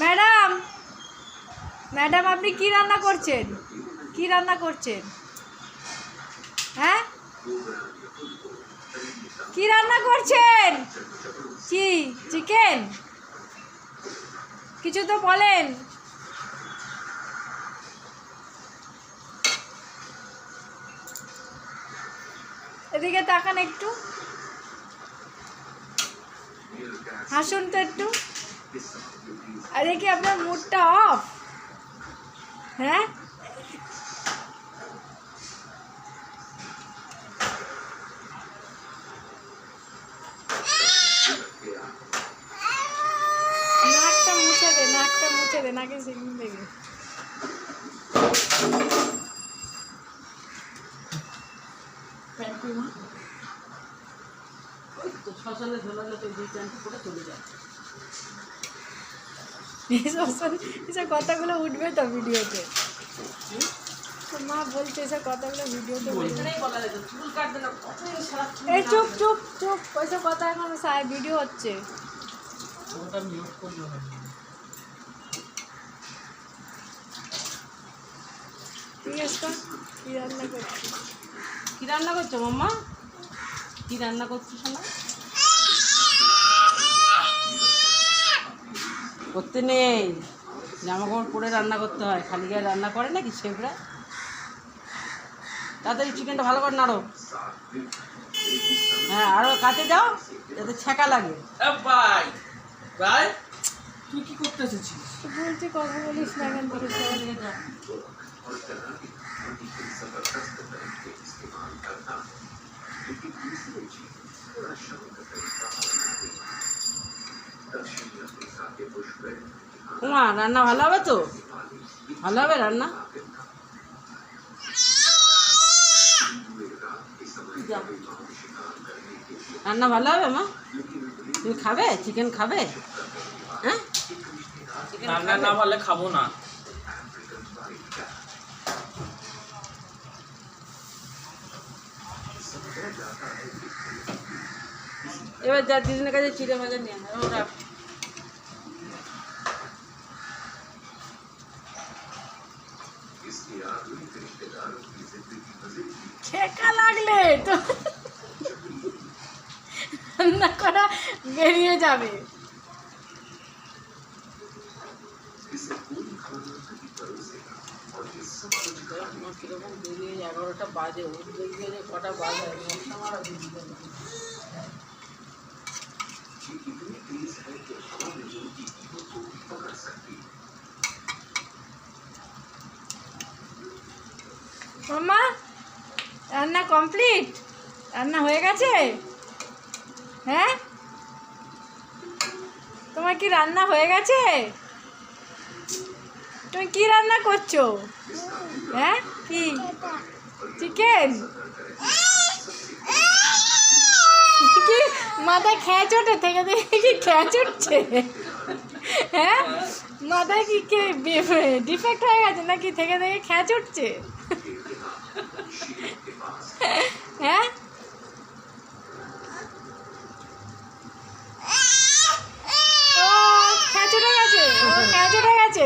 Madam, madam আপনি কি রান্না করছেন? কি রান্না করছেন? হ্যাঁ, কি রান্না করছেন? কি চিকেন? কিছু তো বলেন। এদিকে তাকান একটু, হাসুন তো একটু। আরে কি আপনার মুডটা অফ? হ্যাঁ, নাকটা মুছে দে, নাকটা মুছে দে, নাকে সিগনি দেবে। এসব কথাগুলো উঠবে তো ভিডিওতে। মা বলছে এসব কথাগুলো ভিডিওতে এই চুপ চুপ চুপ, ওইসব কথা এখন ভিডিও হচ্ছে। কি রান্না করছি? কি রান্না করছো মাম্মা? কি রান্না করছো শোনা? করতে নেই, জামা কাপড় পরে রান্না করতে হয়, খালি গায়ে রান্না করে নাকি শেফরা? তাড়াতাড়ি চিকেনটা ভালো করে নাড়ো। হ্যাঁ, আরো কাছে যাও যাতে ছ্যাঁকা লাগে। ভাই ভাই তুই কি করতে এসেছিস? বলছি কথা বলিস না কেন? উমা, রান্না ভালো হবে তো? ভালো হবে রান্না? রান্না ভালো হবে মা? তুমি খাবে? চিকেন খাবে? হ্যাঁ, রান্না না ভালো খাবো না। এবার যা দিদিনের কাছে চিড়ে ভাজা নিয়ে আয়, ওরা ছেঁকা লাগলে তো রান্না করা বেরিয়ে যাবে। কিরকম বেরিয়ে 11টা বাজে, উঠবে গিয়ে যে কটা বাজে মশলা মারা বেরিয়ে গেল। মাম্মা, রান্না কমপ্লিট? রান্না হয়ে গেছে? হ্যাঁ, তোমার কি রান্না হয়ে গেছে? তুমি কি রান্না করছো? হ্যাঁ, কি চিকেন? কি মাথায় খ্যাঁচ ওঠে? থেকে থেকে কি খ্যাঁচ উঠছে? হ্যাঁ, মাথায় কি ডিফেক্ট হয়ে গেছে নাকি থেকে থেকে খ্যাঁচ উঠছে? হ্যাঁ, ও খ্যাঁচ উঠে গেছে, খ্যাঁচ উঠে গেছে।